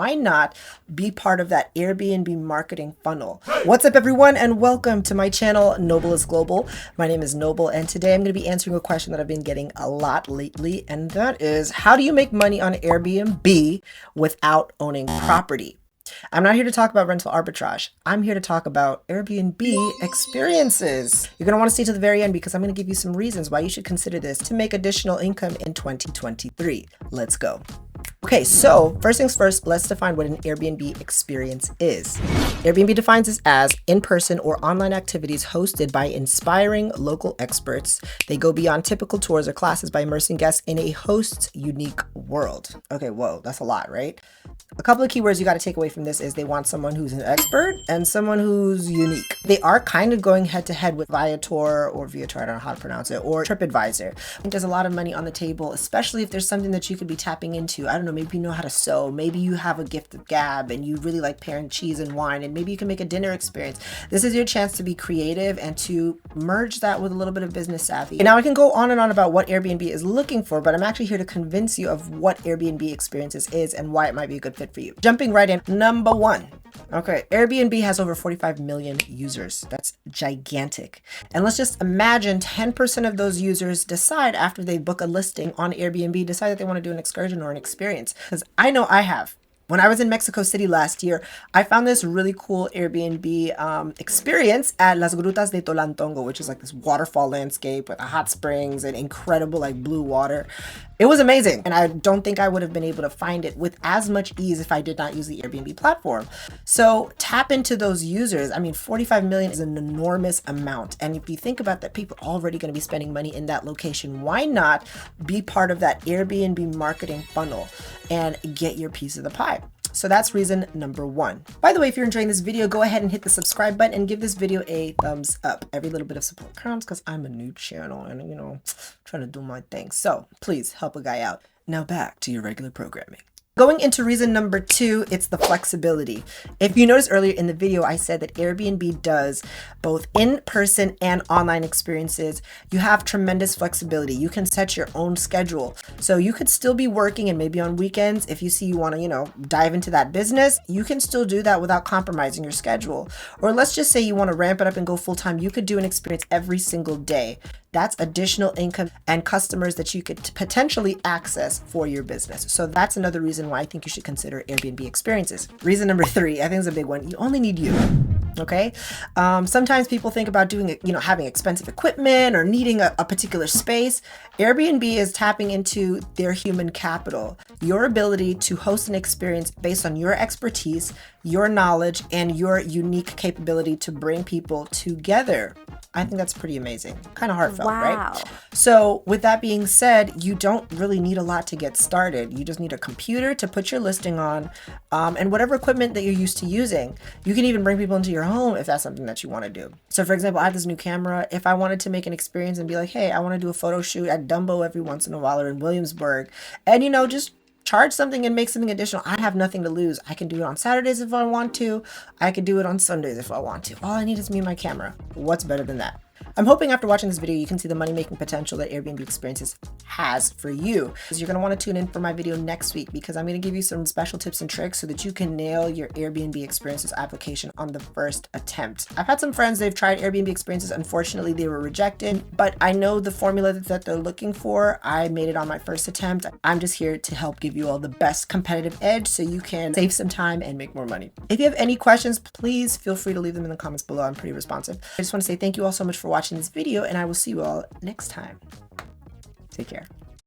why not be part of that Airbnb marketing funnel? What's up, everyone, and welcome to my channel, Noble is Global. My name is Noble, and today I'm going to be answering a question that I've been getting a lot lately, and that is, how do you make money on Airbnb without owning property? I'm not here to talk about rental arbitrage. I'm here to talk about Airbnb experiences. You're going to want to stay to the very end because I'm going to give you some reasons why you should consider this to make additional income in 2023. Let's go. Okay, so first things first, let's define what an Airbnb experience is. Airbnb defines this as in-person or online activities hosted by inspiring local experts. They go beyond typical tours or classes by immersing guests in a host's unique world. Okay, whoa, that's a lot, right? A couple of keywords you got to take away from this is they want someone who's an expert and someone who's unique. They are kind of going head to head with Viator, I don't know how to pronounce it, or TripAdvisor. I think there's a lot of money on the table, especially if there's something that you could be tapping into. I don't know, maybe you know how to sew, maybe you have a gift of gab and you really like pairing cheese and wine, and maybe you can make a dinner experience. This is your chance to be creative and to merge that with a little bit of business savvy. And now I can go on and on about what Airbnb is looking for, but I'm actually here to convince you of what Airbnb experiences is and why it might be a good fit for you. Jumping right in, number one. Okay, Airbnb has over 45 million users. That's gigantic. And let's just imagine 10% of those users decide after they book a listing on Airbnb, decide that they want to do an excursion or an experience. Because I know I have. When I was in Mexico City last year, I found this really cool Airbnb experience at Las Grutas de Tolantongo, which is like this waterfall landscape with hot springs and incredible like blue water. It was amazing. And I don't think I would have been able to find it with as much ease if I did not use the Airbnb platform. So tap into those users. I mean, 45 million is an enormous amount. And if you think about that, people are already going to be spending money in that location. Why not be part of that Airbnb marketing funnel and get your piece of the pie? So that's reason number one. By the way, if you're enjoying this video, go ahead and hit the subscribe button and give this video a thumbs up. Every little bit of support counts because I'm a new channel and, you know, trying to do my thing. So please help a guy out. Now back to your regular programming. Going into reason number two, it's the flexibility. If you noticed earlier in the video, I said that Airbnb does both in-person and online experiences. You have tremendous flexibility. You can set your own schedule. So you could still be working, and maybe on weekends, if you see you want to, dive into that business, you can still do that without compromising your schedule. Or let's just say you want to ramp it up and go full time. You could do an experience every single day. That's additional income and customers that you could potentially access for your business. So that's another reason why I think you should consider Airbnb experiences. Reason number three, I think is a big one. You only need you. Okay. Sometimes people think about doing it, having expensive equipment or needing a particular space. Airbnb is tapping into their human capital, your ability to host an experience based on your expertise, your knowledge, and your unique capability to bring people together. I think that's pretty amazing. Kind of heartfelt, right? So with that being said, you don't really need a lot to get started. You just need a computer to put your listing on, and whatever equipment that you're used to using. You can even bring people into your home if that's something that you want to do. So for example, I have this new camera. If I wanted to make an experience and be like, hey, I want to do a photo shoot at Dumbo every once in a while or in Williamsburg, and just charge something and make something additional. I have nothing to lose. I can do it on Saturdays if I want to. I could do it on Sundays if I want to. All I need is me and my camera. What's better than that? I'm hoping after watching this video, you can see the money-making potential that Airbnb Experiences has for you. So you're going to want to tune in for my video next week because I'm going to give you some special tips and tricks so that you can nail your Airbnb Experiences application on the first attempt. I've had some friends, they've tried Airbnb Experiences. Unfortunately, they were rejected, but I know the formula that they're looking for. I made it on my first attempt. I'm just here to help give you all the best competitive edge so you can save some time and make more money. If you have any questions, please feel free to leave them in the comments below. I'm pretty responsive. I just want to say thank you all so much for watching this video, and I will see you all next time. Take care.